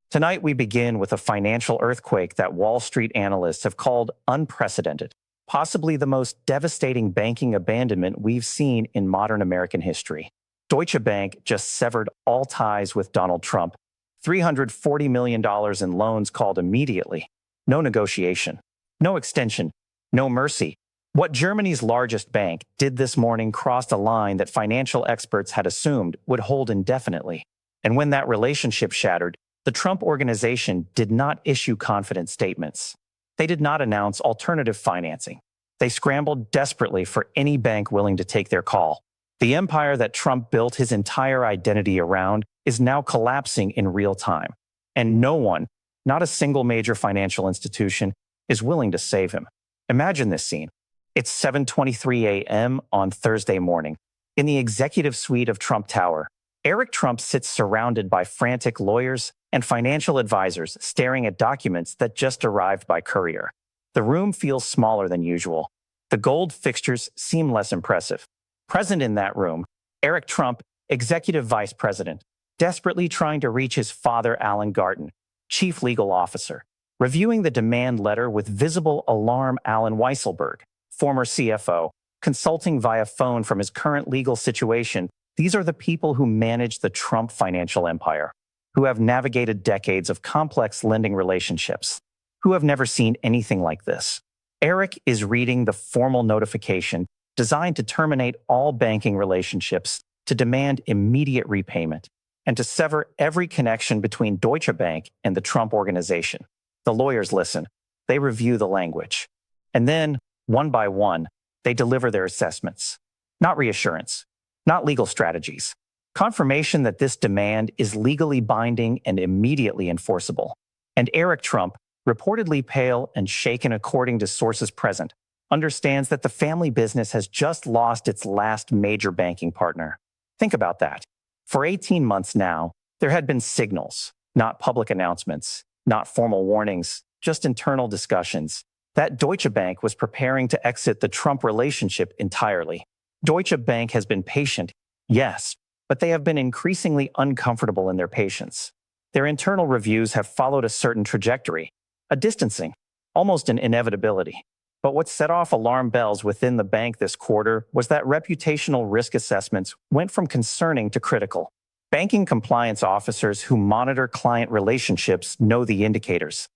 Tonight, we begin with a financial earthquake that Wall Street analysts have called unprecedented, possibly the most devastating banking abandonment we've seen in modern American history. Deutsche Bank just severed all ties with Donald Trump. $340 million in loans called immediately. No negotiation. No extension. No mercy. What Germany's largest bank did this morning crossed a line that financial experts had assumed would hold indefinitely. And when that relationship shattered, the Trump organization did not issue confident statements. They did not announce alternative financing. They scrambled desperately for any bank willing to take their call. The empire that Trump built his entire identity around is now collapsing in real time. And no one, not a single major financial institution, is willing to save him. Imagine this scene. It's 7:23 a.m. on Thursday morning. In the executive suite of Trump Tower, Eric Trump sits surrounded by frantic lawyers and financial advisors staring at documents that just arrived by courier. The room feels smaller than usual. The gold fixtures seem less impressive. Present in that room, Eric Trump, executive vice president, desperately trying to reach his father, Alan Garten, chief legal officer, reviewing the demand letter with visible alarm, Alan Weisselberg, former CFO, consulting via phone from his current legal situation. These are the people who manage the Trump financial empire, who have navigated decades of complex lending relationships, who have never seen anything like this. Eric is reading the formal notification designed to terminate all banking relationships, to demand immediate repayment, and to sever every connection between Deutsche Bank and the Trump organization. The lawyers listen. They review the language. And then, one by one, they deliver their assessments. Not reassurance, not legal strategies. Confirmation that this demand is legally binding and immediately enforceable. And Eric Trump, reportedly pale and shaken according to sources present, understands that the family business has just lost its last major banking partner. Think about that. For 18 months now, there had been signals, not public announcements, not formal warnings, just internal discussions, that Deutsche Bank was preparing to exit the Trump relationship entirely. Deutsche Bank has been patient, yes, but they have been increasingly uncomfortable in their patience. Their internal reviews have followed a certain trajectory, a distancing, almost an inevitability. But what set off alarm bells within the bank this quarter was that reputational risk assessments went from concerning to critical. Banking compliance officers who monitor client relationships know the indicators.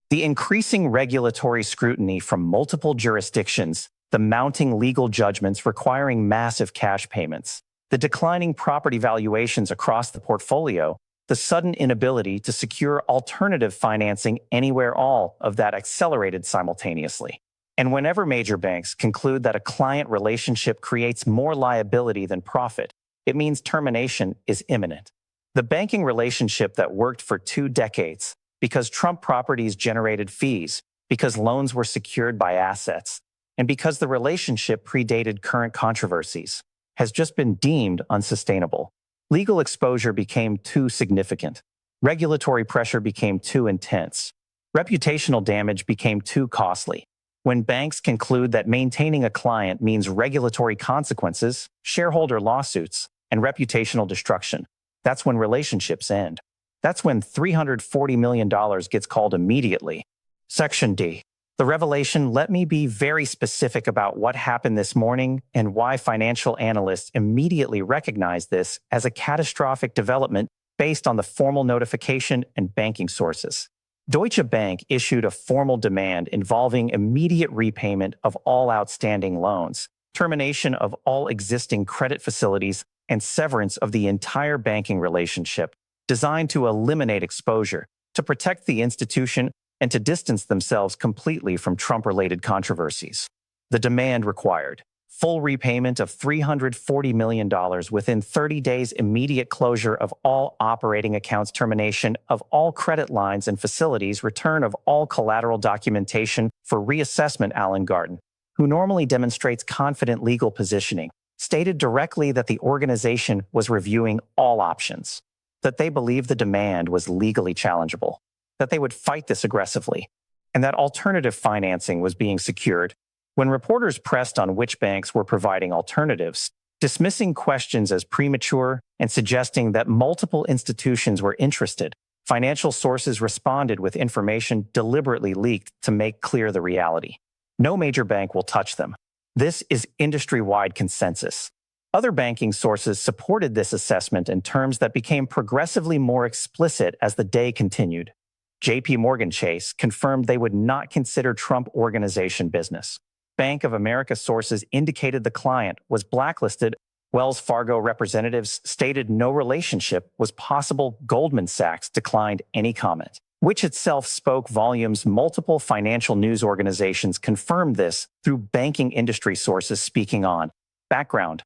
The increasing regulatory scrutiny from multiple jurisdictions, the mounting legal judgments requiring massive cash payments, the declining property valuations across the portfolio, the sudden inability to secure alternative financing anywhere, all of that accelerated simultaneously. And whenever major banks conclude that a client relationship creates more liability than profit, it means termination is imminent. The banking relationship that worked for 2 decades, because Trump properties generated fees, because loans were secured by assets, and because the relationship predated current controversies, has just been deemed unsustainable. Legal exposure became too significant. Regulatory pressure became too intense. Reputational damage became too costly. When banks conclude that maintaining a client means regulatory consequences, shareholder lawsuits, and reputational destruction, that's when relationships end. That's when $340 million gets called immediately. Section D. The revelation. Let me be very specific about what happened this morning and why financial analysts immediately recognized this as a catastrophic development based on the formal notification and banking sources. Deutsche Bank issued a formal demand involving immediate repayment of all outstanding loans, termination of all existing credit facilities, and severance of the entire banking relationship, designed to eliminate exposure, to protect the institution, and to distance themselves completely from Trump-related controversies. The demand required full repayment of $340 million within 30 days, immediate closure of all operating accounts, termination of all credit lines and facilities, return of all collateral documentation for reassessment. Alan Garten, who normally demonstrates confident legal positioning, stated directly that the organization was reviewing all options, that they believed the demand was legally challengeable, that they would fight this aggressively, and that alternative financing was being secured. When reporters pressed on which banks were providing alternatives, dismissing questions as premature and suggesting that multiple institutions were interested, Financial sources responded with information deliberately leaked to make clear the reality. No major bank will touch them. This is industry-wide consensus. Other banking sources supported this assessment in terms that became progressively more explicit as the day continued. JPMorgan Chase confirmed they would not consider Trump Organization business. Bank of America sources indicated the client was blacklisted. Wells Fargo representatives stated no relationship was possible. Goldman Sachs declined any comment, which itself spoke volumes. Multiple financial news organizations confirmed this through banking industry sources speaking on. Background: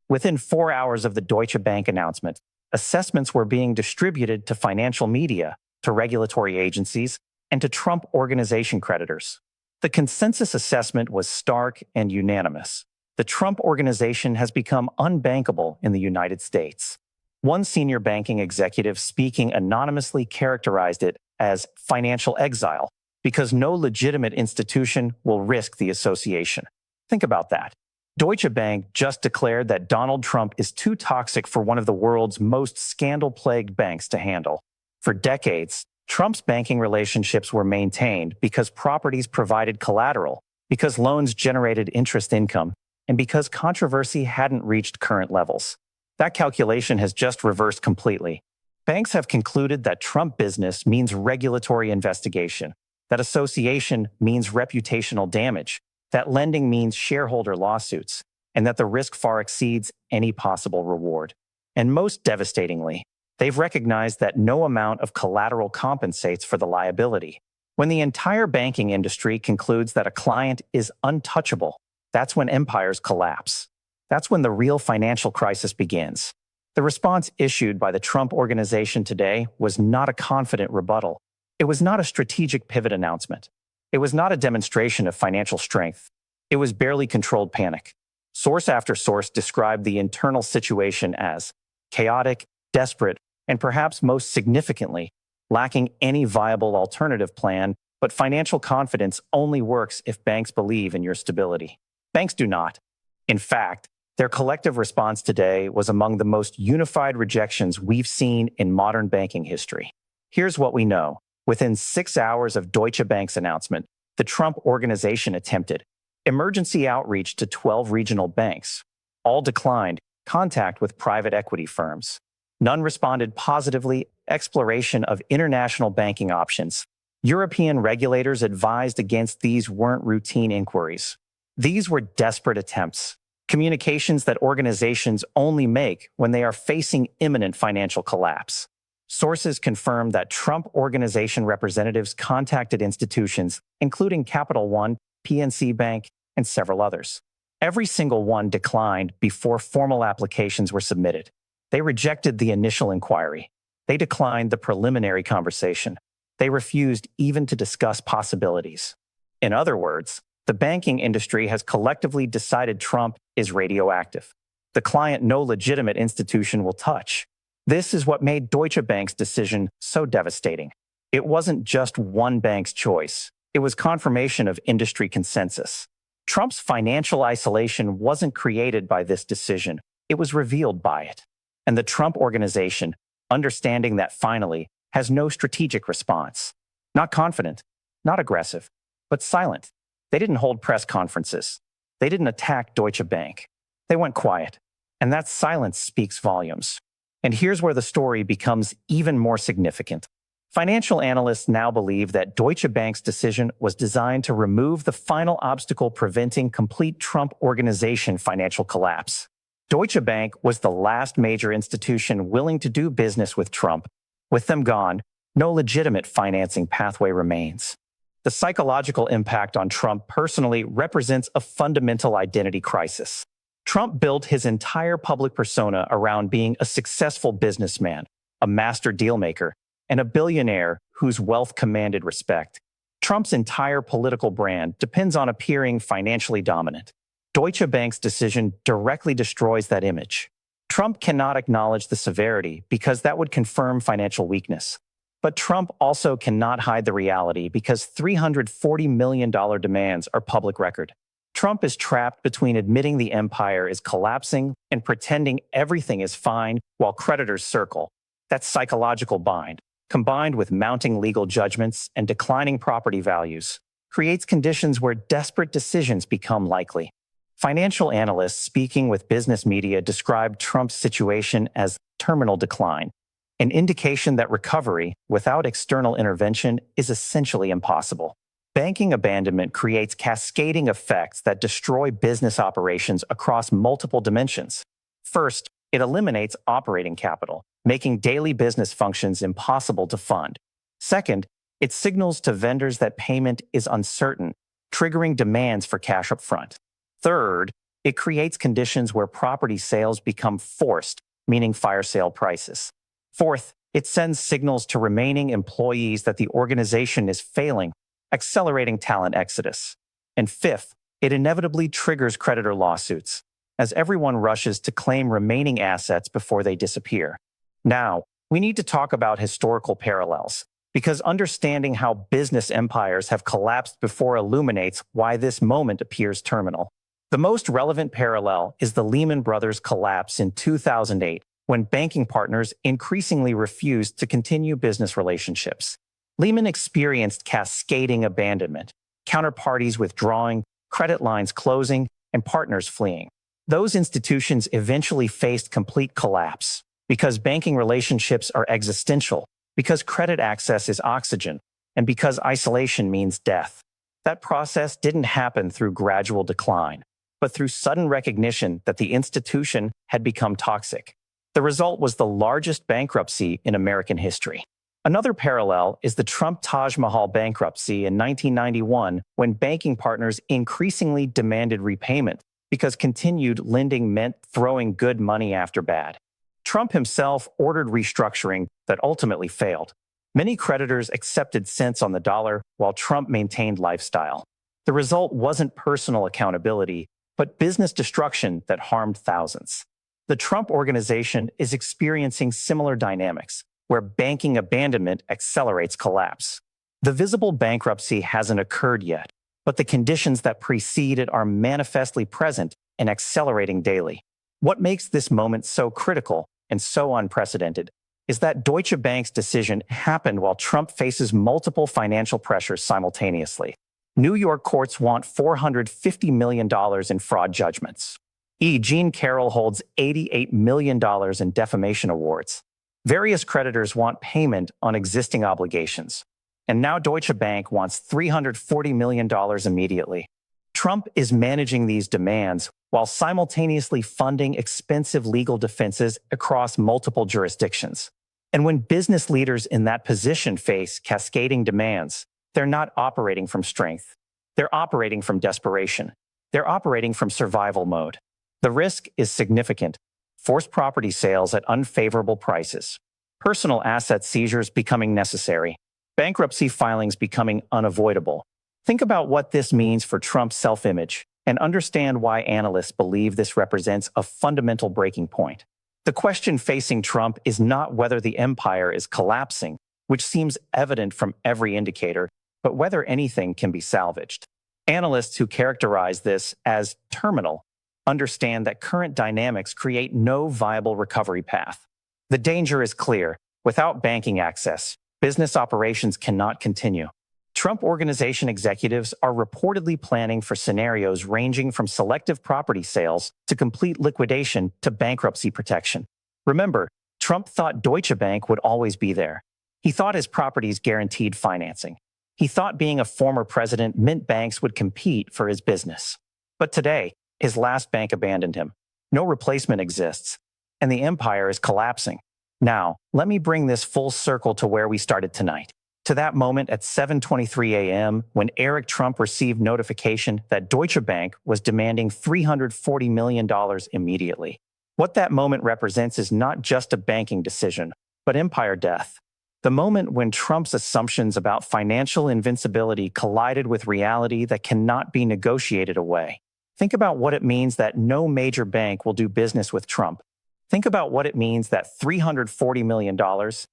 within 4 hours of the Deutsche Bank announcement, assessments were being distributed to financial media, to regulatory agencies, and to Trump Organization creditors. The consensus assessment was stark and unanimous. The Trump Organization has become unbankable in the United States. One senior banking executive speaking anonymously characterized it as financial exile because no legitimate institution will risk the association. Think about that. Deutsche Bank just declared that Donald Trump is too toxic for one of the world's most scandal-plagued banks to handle. For decades, Trump's banking relationships were maintained because properties provided collateral, because loans generated interest income, and because controversy hadn't reached current levels. That calculation has just reversed completely. Banks have concluded that Trump business means regulatory investigation, that association means reputational damage, that lending means shareholder lawsuits, and that the risk far exceeds any possible reward. And most devastatingly, they've recognized that no amount of collateral compensates for the liability. When the entire banking industry concludes that a client is untouchable, that's when empires collapse. That's when the real financial crisis begins. The response issued by the Trump Organization today was not a confident rebuttal. It was not a strategic pivot announcement. It was not a demonstration of financial strength. It was barely controlled panic. Source after source described the internal situation as chaotic, desperate, and perhaps most significantly, lacking any viable alternative plan. But financial confidence only works if banks believe in your stability. Banks do not. In fact, their collective response today was among the most unified rejections we've seen in modern banking history. Here's what we know. Within 6 hours of Deutsche Bank's announcement, the Trump Organization attempted emergency outreach to 12 regional banks. All declined contact with private equity firms. None responded positively. Exploration of international banking options. European regulators advised against these. Weren't routine inquiries. These were desperate attempts, communications that organizations only make when they are facing imminent financial collapse. Sources confirm that Trump Organization representatives contacted institutions, including Capital One, PNC Bank, and several others. Every single one declined before formal applications were submitted. They rejected the initial inquiry. They declined the preliminary conversation. They refused even to discuss possibilities. In other words, the banking industry has collectively decided Trump is radioactive. The client no legitimate institution will touch. This is what made Deutsche Bank's decision so devastating. It wasn't just one bank's choice. It was confirmation of industry consensus. Trump's financial isolation wasn't created by this decision. It was revealed by it. And the Trump Organization, understanding that finally, has no strategic response. Not confident, not aggressive, but silent. They didn't hold press conferences. They didn't attack Deutsche Bank. They went quiet. And that silence speaks volumes. And here's where the story becomes even more significant. Financial analysts now believe that Deutsche Bank's decision was designed to remove the final obstacle preventing complete Trump Organization financial collapse. Deutsche Bank was the last major institution willing to do business with Trump. With them gone, no legitimate financing pathway remains. The psychological impact on Trump personally represents a fundamental identity crisis. Trump built his entire public persona around being a successful businessman, a master dealmaker, and a billionaire whose wealth commanded respect. Trump's entire political brand depends on appearing financially dominant. Deutsche Bank's decision directly destroys that image. Trump cannot acknowledge the severity because that would confirm financial weakness. But Trump also cannot hide the reality because $340 million demands are public record. Trump is trapped between admitting the empire is collapsing and pretending everything is fine while creditors circle. That's psychological bind. combined with mounting legal judgments and declining property values, creates conditions where desperate decisions become likely. Financial analysts speaking with business media described Trump's situation as terminal decline, an indication that recovery without external intervention is essentially impossible. Banking abandonment creates cascading effects that destroy business operations across multiple dimensions. First, it eliminates operating capital, making daily business functions impossible to fund. Second, it signals to vendors that payment is uncertain, triggering demands for cash upfront. Third, it creates conditions where property sales become forced, meaning fire sale prices. Fourth, it sends signals to remaining employees that the organization is failing, accelerating talent exodus. And fifth, it inevitably triggers creditor lawsuits, as everyone rushes to claim remaining assets before they disappear. Now, we need to talk about historical parallels, because understanding how business empires have collapsed before illuminates why this moment appears terminal. The most relevant parallel is the Lehman Brothers collapse in 2008, when banking partners increasingly refused to continue business relationships. Lehman experienced cascading abandonment, counterparties withdrawing, credit lines closing, and partners fleeing. Those institutions eventually faced complete collapse because banking relationships are existential, because credit access is oxygen, and because isolation means death. That process didn't happen through gradual decline, but through sudden recognition that the institution had become toxic. The result was the largest bankruptcy in American history. Another parallel is the Trump Taj Mahal bankruptcy in 1991, when banking partners increasingly demanded repayment because continued lending meant throwing good money after bad. Trump himself ordered restructuring that ultimately failed. Many creditors accepted cents on the dollar while Trump maintained lifestyle. The result wasn't personal accountability, but business destruction that harmed thousands. The Trump organization is experiencing similar dynamics, where banking abandonment accelerates collapse. The visible bankruptcy hasn't occurred yet, but the conditions that precede it are manifestly present and accelerating daily. What makes this moment so critical and so unprecedented is that Deutsche Bank's decision happened while Trump faces multiple financial pressures simultaneously. New York courts want $450 million in fraud judgments. Jean Carroll holds $88 million in defamation awards. Various creditors want payment on existing obligations. And now Deutsche Bank wants $340 million immediately. Trump is managing these demands while simultaneously funding expensive legal defenses across multiple jurisdictions. And when business leaders in that position face cascading demands, they're not operating from strength. They're operating from desperation. They're operating from survival mode. The risk is significant. Forced property sales at unfavorable prices. Personal asset seizures becoming necessary. Bankruptcy filings becoming unavoidable. Think about what this means for Trump's self-image and understand why analysts believe this represents a fundamental breaking point. The question facing Trump is not whether the empire is collapsing, which seems evident from every indicator, but whether anything can be salvaged. Analysts who characterize this as terminal understand that current dynamics create no viable recovery path. The danger is clear. Without banking access, business operations cannot continue. Trump Organization executives are reportedly planning for scenarios ranging from selective property sales to complete liquidation to bankruptcy protection. Remember, Trump thought Deutsche Bank would always be there. He thought his properties guaranteed financing. He thought being a former president meant banks would compete for his business. But today, his last bank abandoned him. No replacement exists, and the empire is collapsing. Now, let me bring this full circle to where we started tonight. To that moment at 7:23 a.m. when Eric Trump received notification that Deutsche Bank was demanding $340 million immediately. What that moment represents is not just a banking decision, but empire death. The moment when Trump's assumptions about financial invincibility collided with reality that cannot be negotiated away. Think about what it means that no major bank will do business with Trump. Think about what it means that $340 million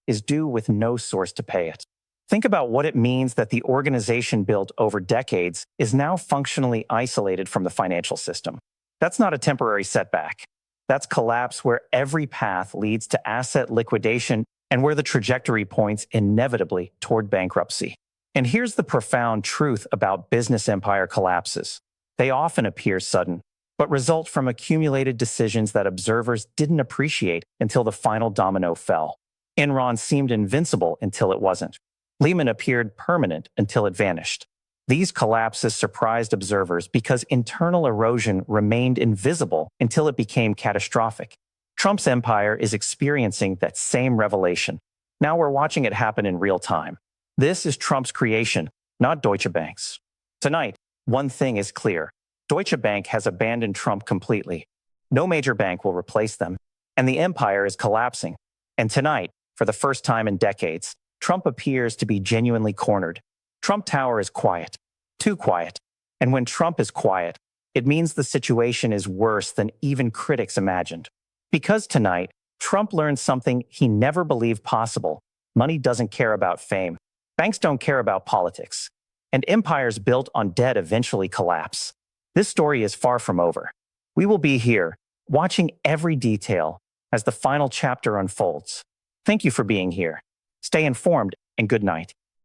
is due with no source to pay it. Think about what it means that the organization built over decades is now functionally isolated from the financial system. That's not a temporary setback. That's collapse where every path leads to asset liquidation and where the trajectory points inevitably toward bankruptcy. And here's the profound truth about business empire collapses. They often appear sudden, but result from accumulated decisions that observers didn't appreciate until the final domino fell. Enron seemed invincible until it wasn't. Lehman appeared permanent until it vanished. These collapses surprised observers because internal erosion remained invisible until it became catastrophic. Trump's empire is experiencing that same revelation. Now we're watching it happen in real time. This is Trump's creation, not Deutsche Bank's. Tonight, one thing is clear. Deutsche Bank has abandoned Trump completely. No major bank will replace them, and the empire is collapsing. And tonight, for the first time in decades, Trump appears to be genuinely cornered. Trump Tower is quiet, too quiet. And when Trump is quiet, it means the situation is worse than even critics imagined. Because tonight, Trump learned something he never believed possible. Money doesn't care about fame. Banks don't care about politics. And empires built on debt eventually collapse. This story is far from over. We will be here, watching every detail as the final chapter unfolds. Thank you for being here. Stay informed and good night.